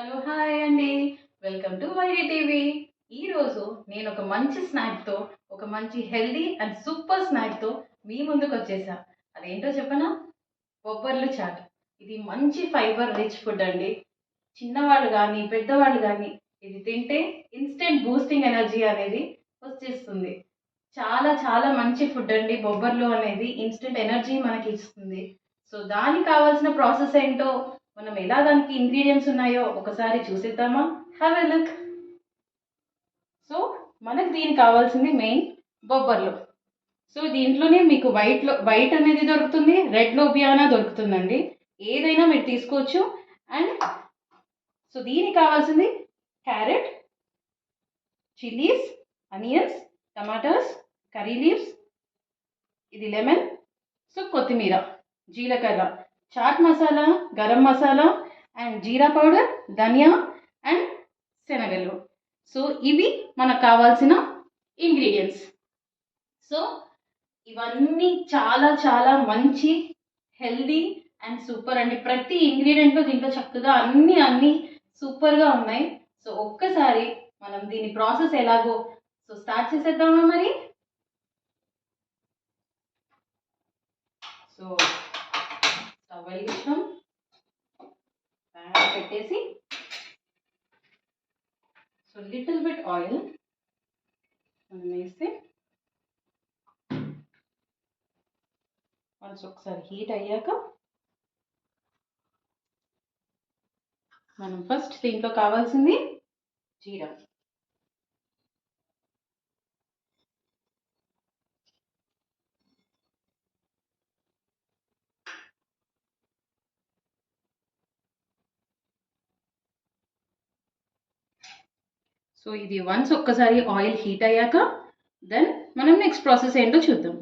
Hello hi అండి. Welcome to YD TV. ఈరోజు నేను ఒక మంచి స్నాక్తో, ఒక మంచి హెల్దీ అండ్ సూపర్ స్నాక్తో మీ ముందుకు వచ్చేసా. అదేంటో చెప్పనా? బొబ్బర్లు చాట్. ఇది మంచి ఫైబర్ రిచ్ ఫుడ్ అండి. చిన్నవాళ్ళు కానీ పెద్దవాళ్ళు కానీ ఇది తింటే ఇన్స్టెంట్ బూస్టింగ్ ఎనర్జీ అనేది వచ్చేస్తుంది. చాలా చాలా మంచి ఫుడ్ అండి. బొబ్బర్లు అనేది ఇన్స్టెంట్ ఎనర్జీ మనకి ఇస్తుంది. సో దానికి కావాల్సిన ప్రాసెస్ ఏంటో, మనం ఎలా దానికి ఇంగ్రీడియంట్స్ ఉన్నాయో ఒకసారి చూసేద్దామా? Have a look. సో మనకు దీనికి కావాల్సింది మెయిన్ బొబ్బర్లు. సో దీంట్లోనే మీకు వైట్ అనేది దొరుకుతుంది, రెడ్ లోబియానా దొరుకుతుందండి. ఏదైనా మీరు తీసుకోవచ్చు. అండ్ సో దీనికి కావాల్సింది carrot, chillies, onions, tomatoes, curry leaves, ఇది లెమన్, సో కొత్తిమీర, జీలకర్ర, chaat masala, garam masala and jeera powder, dhania and శనగలు. సో ఇవి మనకు కావాల్సిన ఇంగ్రీడియంట్స్. సో ఇవన్నీ చాలా చాలా మంచి హెల్దీ అండ్ సూపర్ అండి. ప్రతి ఇంగ్రీడియంట్లో దీంట్లో చక్కగా అన్నీ సూపర్గా ఉన్నాయి. సో ఒక్కసారి మనం దీని ప్రాసెస్ ఎలాగో సో స్టార్ట్ చేసేద్దామా మరి? సో స్టవ్ వెలిగించాం, ప్యాన్ పెట్టేసి సో లిటిల్ బిట్ ఆయిల్ మనం వేస్తే వన్స్ ఒకసారి హీట్ అయ్యాక మనం ఫస్ట్ దీంట్లో కావాల్సింది జీరా. సో ఇది వన్స్ ఒక్కసారి ఆయిల్ హీట్ అయ్యాక దెన్ మనం నెక్స్ట్ ప్రాసెస్ ఏంటో చూద్దాం.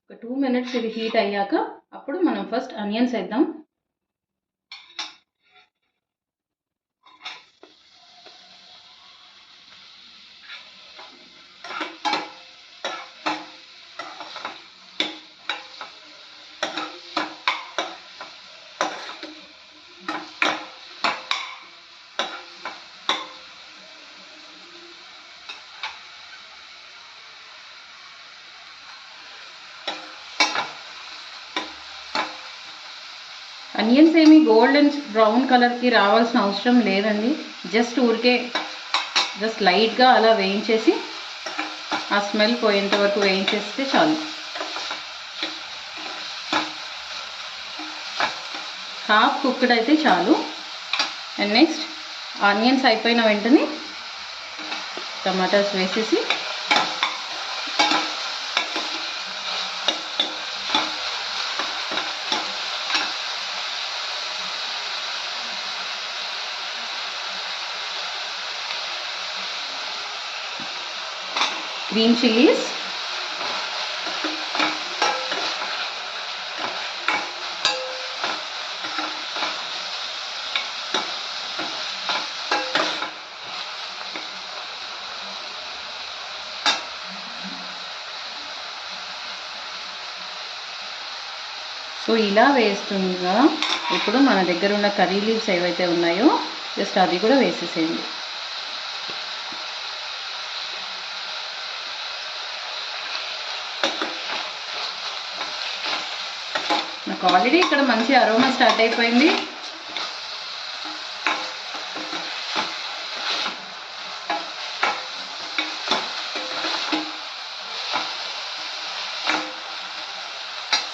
ఒక 2 minutes ఇది హీట్ అయ్యాక అప్పుడు మనం ఫస్ట్ ఆనియన్స్ వేద్దాం. అనియన్స్ ఏమి గోల్డ్ అండ్ బ్రౌన్ కలర్కి రావాల్సిన అవసరం లేదండి. జస్ట్ ఊరికే జస్ట్ లైట్గా అలా వేయించేసి ఆ స్మెల్ పోయేంత వరకు వేయించేస్తే చాలు. హాఫ్ కుక్డ్ అయితే చాలు. అండ్ నెక్స్ట్ ఆనియన్స్ అయిపోయిన వెంటనే టమాటాస్ వేసేసి గ్రీన్ చిల్లీస్, సో ఇలా వేస్తుండగా ఇప్పుడు మన దగ్గర ఉన్న కర్రీ లీవ్స్ ఏవైతే ఉన్నాయో జస్ట్ అది కూడా వేసేసేయండి. నాకు ఆల్రెడీ ఇక్కడ మంచి అరోమా స్టార్ట్ అయిపోయింది.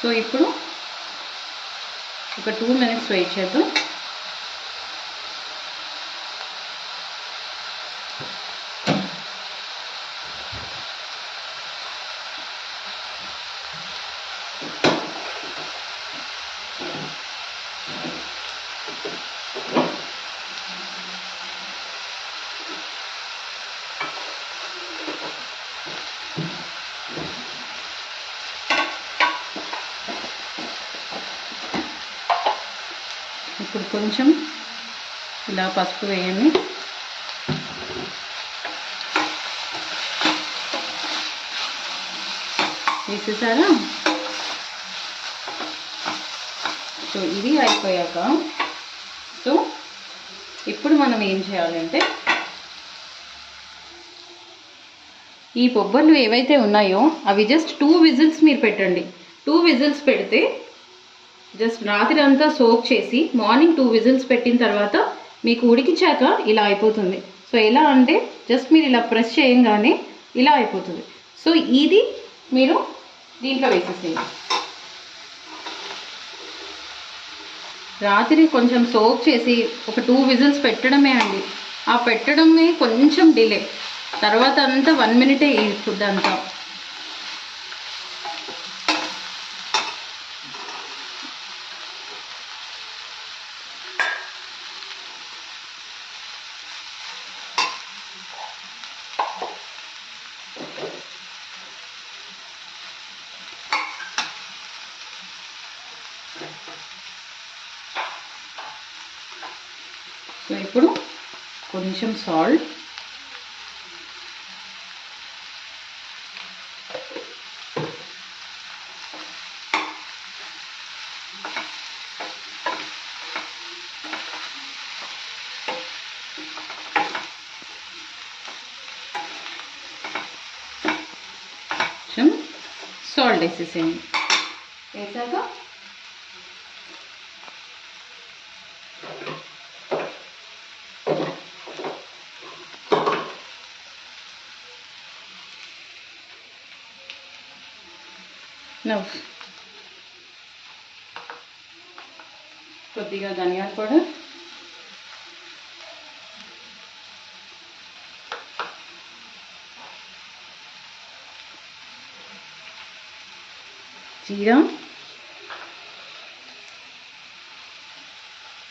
సో ఇప్పుడు ఒక 2 minutes వెయిట్ చేద్దాం. ఇప్పుడు కొంచెం ఇలా పసుపు వేయండి. వేసేసారా? సో ఇది అయిపోయాక సో ఇప్పుడు మనం ఏం చేయాలంటే ఈ బొబ్బర్లు ఏవైతే ఉన్నాయో అవి జస్ట్ 2 విజిల్స్ మీరు పెట్టండి. 2 విజిల్స్ పెడితే జస్ట్ రాత్రి అంతా సోక్ చేసి మార్నింగ్ 2 విజిల్స్ పెట్టిన తర్వాత మీకు ఉడికించాక ఇలా అయిపోతుంది. సో ఎలా అంటే జస్ట్ మీరు ఇలా ప్రెస్ చేయంగానే ఇలా అయిపోతుంది. సో ఇది మీరు దీంట్లో వేసేసేయండి. రాత్రి కొంచెం సోక్ చేసి ఒక 2 విజిల్స్ పెట్టడమే అండి. ఆ పెట్టడమే కొంచెం డిలే, తర్వాత అంతా 1 మినిటే ఈ ఫుడ్ అంతా. సో ఇప్పుడు కొంచెం సాల్ట్, సాల్ట్ వేసేసేయండి. వేసాక కొద్దిగా ధనియాల పౌడర్, జీరా,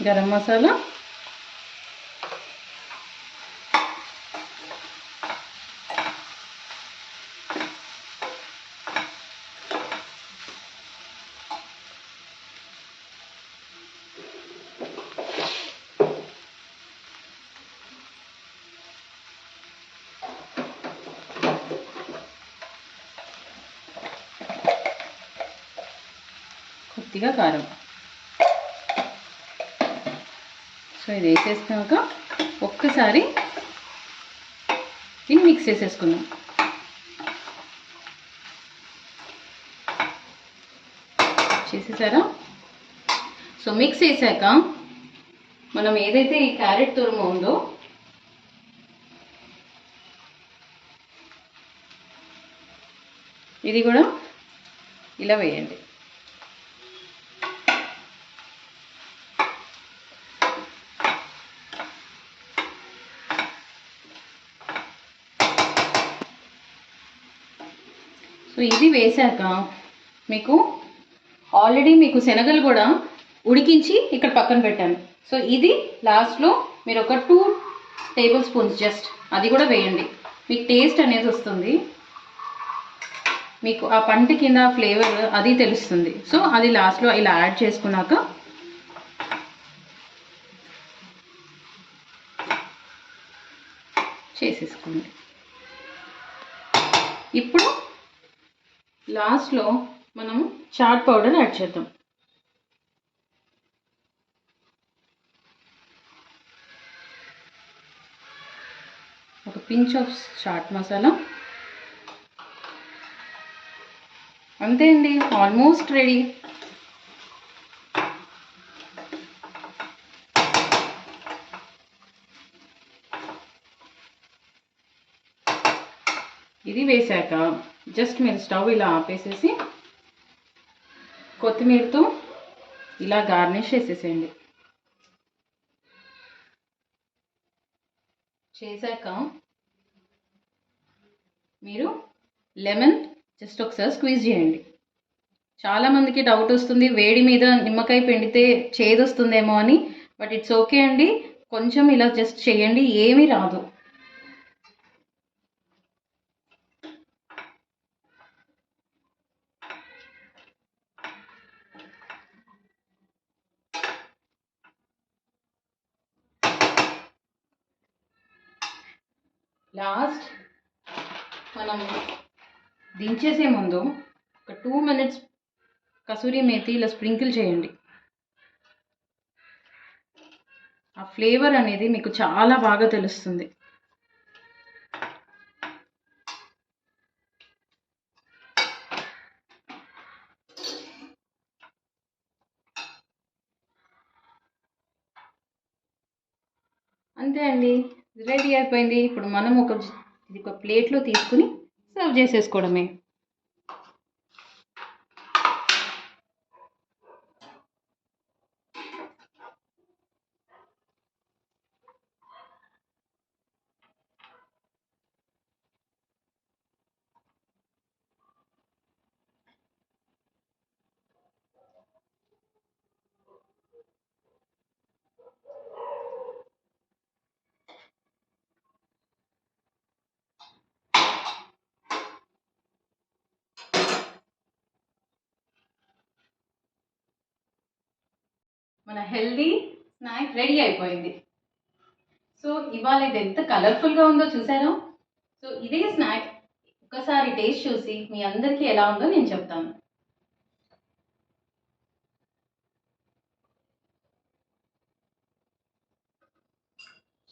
గరం మసాలా, కొద్దిగా కారం. సో ఇది వేసేసినాక ఒక్కసారి దీన్ని మిక్స్ చేసేసుకుందాం. చేసేసారా? సో మిక్స్ చేశాక మనం ఏదైతే ఈ క్యారెట్ తురుము ఉందో ఇది కూడా ఇలా వేయండి. సో ఇది వేశాక మీకు ఆల్రెడీ మీకు శనగలు కూడా ఉడికించి ఇక్కడ పక్కన పెట్టాను. సో ఇది లాస్ట్లో మీరు ఒక 2 టేబుల్ స్పూన్స్ జస్ట్ అది కూడా వేయండి. మీకు టేస్ట్ అనేది వస్తుంది, మీకు ఆ పంట కింద ఫ్లేవర్ అది తెలుస్తుంది. సో అది లాస్ట్లో ఇలా యాడ్ చేసుకున్నాక చేసేసుకోండి. ఇప్పుడు లాస్ట్లో మనం చాట్ పౌడర్ యాడ్ చేద్దాం. ఒక పించ్ ఆఫ్ చాట్ మసాలా. అంతే అండి, ఆల్మోస్ట్ రెడీ. ఇది వేసాక జస్ట్ మీరు స్టవ్ ఇలా ఆపేసేసి కొత్తిమీరతో ఇలా గార్నిష్ చేసేసేయండి. చేశాక మీరు లెమన్ జస్ట్ ఒకసారి స్క్వీజ్ చేయండి. చాలామందికి డౌట్ వస్తుంది వేడి మీద నిమ్మకాయ పిండితే చేదు వస్తుందేమో అని, బట్ ఇట్స్ ఓకే అండి. కొంచెం ఇలా జస్ట్ చేయండి, ఏమీ రాదు. లాస్ట్ మనం దించేసే ముందు ఒక 2 minutes కసూరి మేతి ఇలా స్ప్రింకిల్ చేయండి. ఆ ఫ్లేవర్ అనేది మీకు చాలా బాగా తెలుస్తుంది. అంతే అండి, రెడీ అయిపోయింది. ఇప్పుడు మనం ఇది ఒక ప్లేట్లో తీసుకుని సర్వ్ చేసేసుకోవడమే. మన హెల్దీ స్నాక్ రెడీ అయిపోయింది. సో ఇవాళ ఇది ఎంత కలర్ఫుల్గా ఉందో చూసారా? సో ఇదే స్నాక్ ఒకసారి టేస్ట్ చూసి మీ అందరికీ ఎలా ఉందో నేను చెప్తాను.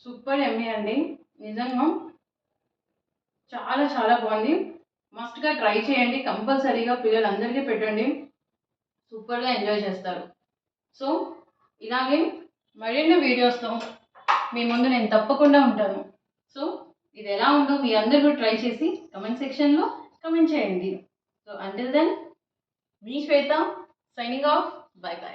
సూపర్ ఎమ్మీ అండి, నిజంగా చాలా చాలా బాగుంది. మస్ట్గా ట్రై చేయండి, కంపల్సరీగా పిల్లలందరికీ పెట్టండి, సూపర్గా ఎంజాయ్ చేస్తారు. సో ఇలాగే మరిన్ని వీడియోస్తో మీ ముందు నేను తప్పకుండా ఉంటాను. సో ఇది ఎలా ఉందో మీ అందరూ కూడా ట్రై చేసి కమెంట్ సెక్షన్లో కమెంట్ చేయండి. So until then, me Shweta signing off. By by.